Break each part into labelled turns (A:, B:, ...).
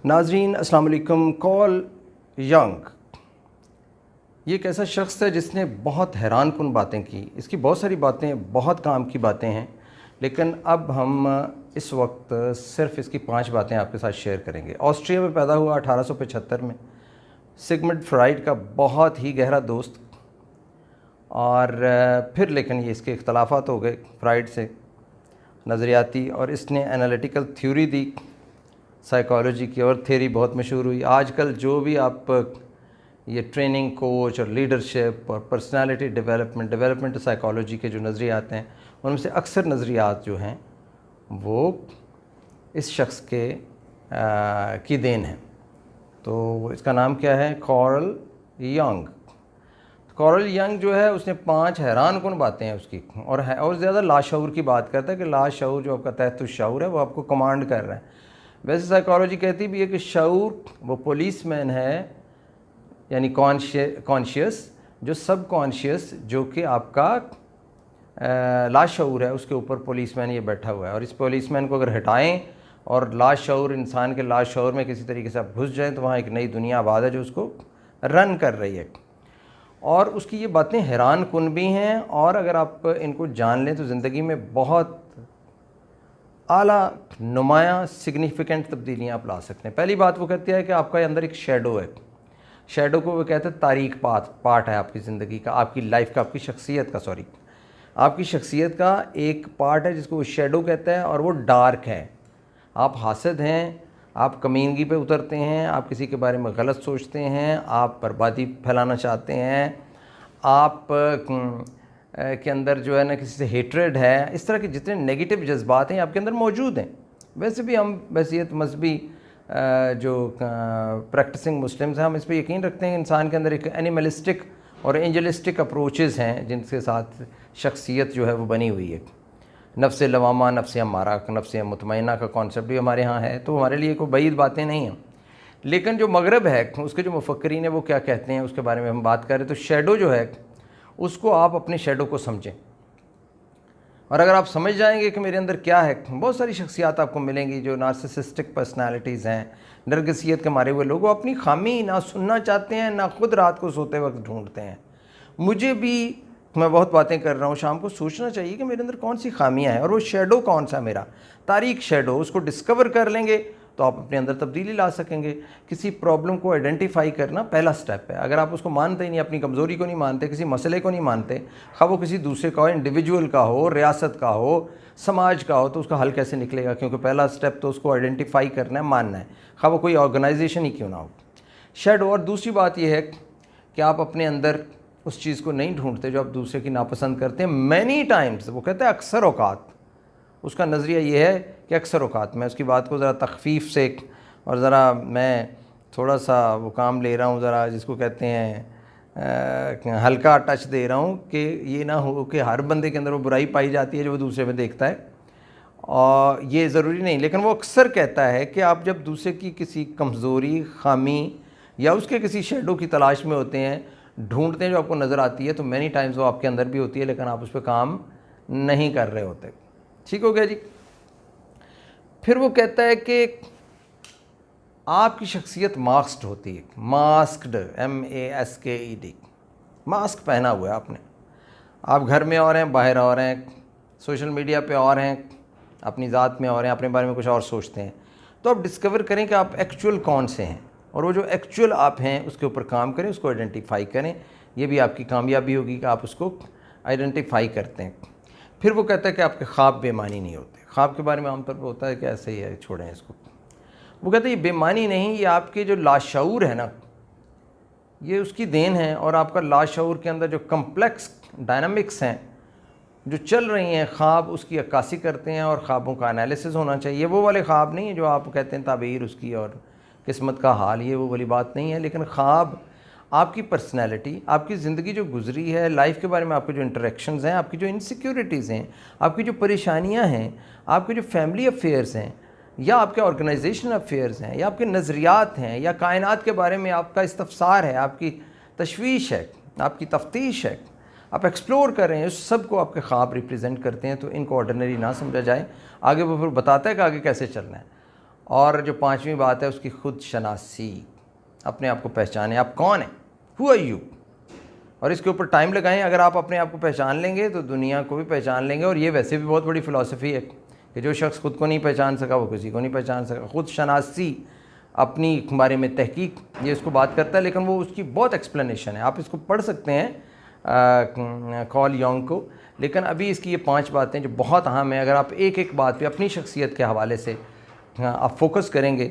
A: ناظرین السلام علیکم۔ کارل ینگ یہ ایک ایسا شخص ہے جس نے بہت حیران کن باتیں کی۔ اس کی بہت ساری باتیں بہت کام کی باتیں ہیں، لیکن اب ہم اس وقت صرف اس کی 5 باتیں آپ کے ساتھ شیئر کریں گے۔ آسٹریا میں پیدا ہوا 1875 میں، سگمنڈ فرائڈ کا بہت ہی گہرا دوست، اور پھر لیکن یہ اس کے اختلافات ہو گئے فرائڈ سے نظریاتی، اور اس نے انالیٹیکل تھیوری دی سائیکالوجی کی، اور تھیوری بہت مشہور ہوئی۔ آج کل جو بھی آپ یہ ٹریننگ کوچ اور لیڈرشپ اور پرسنالٹی ڈیولپمنٹ سائیکالوجی کے جو نظریات ہیں، ان میں سے اکثر نظریات جو ہیں وہ اس شخص کے کی دین ہیں۔ تو اس کا نام کیا ہے؟ Karl young. کارل ینگ جو ہے اس نے 5 حیران کن باتیں ہیں اس کی، اور زیادہ لاشعور کی بات کرتا ہے کہ لاشعور جو آپ کا تحت الشعور ہے وہ آپ کو کمانڈ کر رہا ہے۔ ویسے سائیکالوجی کہتی بھی ہے کہ شعور وہ پولیس مین ہے، یعنی کانشیس، جو سب کانشیس جو کہ آپ کا لاشعور ہے، اس کے اوپر پولیس مین یہ بیٹھا ہوا ہے، اور اس پولیس مین کو اگر ہٹائیں اور لاشعور انسان کے لاشعور میں کسی طریقے سے آپ گھس جائیں تو وہاں ایک نئی دنیا آباد ہے جو اس کو رن کر رہی ہے۔ اور اس کی یہ باتیں حیران کن بھی ہیں، اور اگر آپ ان کو جان لیں تو زندگی میں بہت اعلیٰ نمایاں سگنیفیکنٹ تبدیلیاں آپ لا سکتے ہیں۔ پہلی بات وہ کہتی ہے کہ آپ کا اندر ایک شیڈو ہے۔ شیڈو کو وہ کہتے ہیں تاریک پارٹ ہے آپ کی زندگی کا، آپ کی لائف کا، آپ کی شخصیت کا، آپ کی شخصیت کا ایک پارٹ ہے جس کو وہ شیڈو کہتا ہے، اور وہ ڈارک ہے۔ آپ حاسد ہیں، آپ کمینگی پہ اترتے ہیں، آپ کسی کے بارے میں غلط سوچتے ہیں، آپ بربادی پھیلانا چاہتے ہیں، آپ کے اندر جو ہے نا کسی سے ہیٹریڈ ہے، اس طرح کے جتنے نگیٹو جذبات ہیں آپ کے اندر موجود ہیں۔ ویسے بھی ہم بحیثیت مذہبی جو پریکٹسنگ مسلمز ہیں، ہم اس پہ یقین رکھتے ہیں کہ انسان کے اندر ایک اینیملسٹک اور اینجلسٹک اپروچز ہیں جن کے ساتھ شخصیت جو ہے وہ بنی ہوئی ہے۔ نفس لوامہ، نفس امارہ، نفس مطمئنہ کا کانسیپٹ بھی ہمارے ہاں ہے، تو ہمارے لیے کوئی بعید باتیں نہیں ہیں۔ لیکن جو مغرب ہے اس کے جو مفکرین ہیں وہ کیا کہتے ہیں اس کے بارے میں ہم بات کر رہے ہیں۔ تو شیڈو جو ہے اس کو آپ اپنے شیڈو کو سمجھیں، اور اگر آپ سمجھ جائیں گے کہ میرے اندر کیا ہے، بہت ساری شخصیات آپ کو ملیں گی جو نارسسسٹک پرسنالٹیز ہیں، نرگسیت کے مارے ہوئے لوگ، وہ اپنی خامی نہ سننا چاہتے ہیں، نہ خود رات کو سوتے وقت ڈھونڈتے ہیں۔ مجھے بھی، میں بہت باتیں کر رہا ہوں، شام کو سوچنا چاہیے کہ میرے اندر کون سی خامیاں ہیں، اور وہ شیڈو کون سا میرا تاریک شیڈو، اس کو ڈسکور کر لیں گے تو آپ اپنے اندر تبدیلی لا سکیں گے۔ کسی پرابلم کو آئیڈینٹیفائی کرنا پہلا سٹیپ ہے۔ اگر آپ اس کو مانتے ہی نہیں، اپنی کمزوری کو نہیں مانتے، کسی مسئلے کو نہیں مانتے، خواہ وہ کسی دوسرے کا ہو، انڈیویجول کا ہو، ریاست کا ہو، سماج کا ہو، تو اس کا حل کیسے نکلے گا؟ کیونکہ پہلا سٹیپ تو اس کو آئیڈینٹیفائی کرنا ہے، ماننا ہے، خواہ وہ کوئی آرگنائزیشن ہی کیوں نہ ہو۔ شیڈو۔ اور دوسری بات یہ ہے کہ آپ اپنے اندر اس چیز کو نہیں ڈھونڈتے جو آپ دوسرے کی ناپسند کرتے ہیں۔ مینی ٹائمز، وہ کہتے ہیں اکثر اوقات، اس کا نظریہ یہ ہے کہ اکثر اوقات، میں اس کی بات کو ذرا تخفیف سے اور ذرا میں تھوڑا سا وہ کام لے رہا ہوں، ذرا جس کو کہتے ہیں ہلکا ٹچ دے رہا ہوں، کہ یہ نہ ہو کہ ہر بندے کے اندر وہ برائی پائی جاتی ہے جو وہ دوسرے میں دیکھتا ہے، اور یہ ضروری نہیں۔ لیکن وہ اکثر کہتا ہے کہ آپ جب دوسرے کی کسی کمزوری، خامی یا اس کے کسی شیڈو کی تلاش میں ہوتے ہیں، ڈھونڈتے ہیں، جو آپ کو نظر آتی ہے، تو مینی ٹائمز وہ آپ کے اندر بھی ہوتی ہے، لیکن آپ اس پہ کام نہیں کر رہے ہوتے۔ ٹھیک ہو گیا جی؟ پھر وہ کہتا ہے کہ آپ کی شخصیت ماسکڈ ہوتی ہے، ماسکڈ، MASKED، ماسک پہنا ہوا ہے آپ نے۔ آپ گھر میں اور ہیں، باہر اور ہیں، سوشل میڈیا پہ اور ہیں، اپنی ذات میں اور ہیں، اپنے بارے میں کچھ اور سوچتے ہیں۔ تو آپ ڈسکور کریں کہ آپ ایکچوئل کون سے ہیں، اور وہ جو ایکچوئل آپ ہیں اس کے اوپر کام کریں، اس کو آئیڈینٹیفائی کریں۔ یہ بھی آپ کی کامیابی ہوگی کہ آپ اس کو آئیڈینٹیفائی کرتے ہیں۔ پھر وہ کہتا ہے کہ آپ کے خواب بے معنی نہیں ہوتے۔ خواب کے بارے میں عام طور پہ ہوتا ہے کہ ایسے ہی ہے، چھوڑیں اس کو۔ وہ کہتے ہیں یہ بے معنی نہیں، یہ آپ کے جو لاشعور ہے نا، یہ اس کی دین ہے، اور آپ کا لاشعور کے اندر جو کمپلیکس ڈائنامکس ہیں جو چل رہی ہیں، خواب اس کی عکاسی کرتے ہیں، اور خوابوں کا انالیسس ہونا چاہیے۔ وہ والے خواب نہیں ہیں جو آپ کہتے ہیں تعبیر اس کی اور قسمت کا حال، یہ وہ والی بات نہیں ہے۔ لیکن خواب آپ کی پرسنالٹی، آپ کی زندگی جو گزری ہے، لائف کے بارے میں آپ کے جو انٹریکشنز ہیں، آپ کی جو انسیکیورٹیز ہیں، آپ کی جو پریشانیاں ہیں، آپ کے جو فیملی افیئرز ہیں، یا آپ کے آرگنائزیشن افیئرز ہیں، یا آپ کے نظریات ہیں، یا کائنات کے بارے میں آپ کا استفسار ہے، آپ کی تشویش ہے، آپ کی تفتیش ہے، آپ ایکسپلور کر رہے ہیں، اس سب کو آپ کے خواب ریپرزینٹ کرتے ہیں۔ تو ان کو آرڈنری نہ سمجھا جائے۔ آگے وہ پھر بتاتا ہے کہ آگے کیسے چلنا ہے۔ اور جو پانچویں بات ہے اس کی خود شناسی، اپنے آپ کو پہچانیں، آپ کون ہیں، ہو آر یو، اور اس کے اوپر ٹائم لگائیں. اگر آپ اپنے آپ کو پہچان لیں گے تو دنیا کو بھی پہچان لیں گے. اور یہ ویسے بھی بہت بڑی فلسفی ہے کہ جو شخص خود کو نہیں پہچان سکا وہ کسی کو نہیں پہچان سکا. خود شناسی، اپنی بارے میں تحقیق، یہ اس کو بات کرتا ہے، لیکن وہ اس کی بہت ایکسپلینیشن ہے. آپ اس کو پڑھ سکتے ہیں کارل یونگ کو. لیکن ابھی اس کی یہ 5 باتیں جو بہت اہم ہیں، اگر آپ ایک ایک بات پہ اپنی شخصیت کے حوالے سے آپ فوکس کریں گے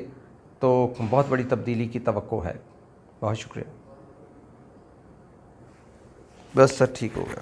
A: تو بہت بڑی تبدیلی کی توقع ہے. بہت شکریہ. بس سر ٹھیک ہو گیا.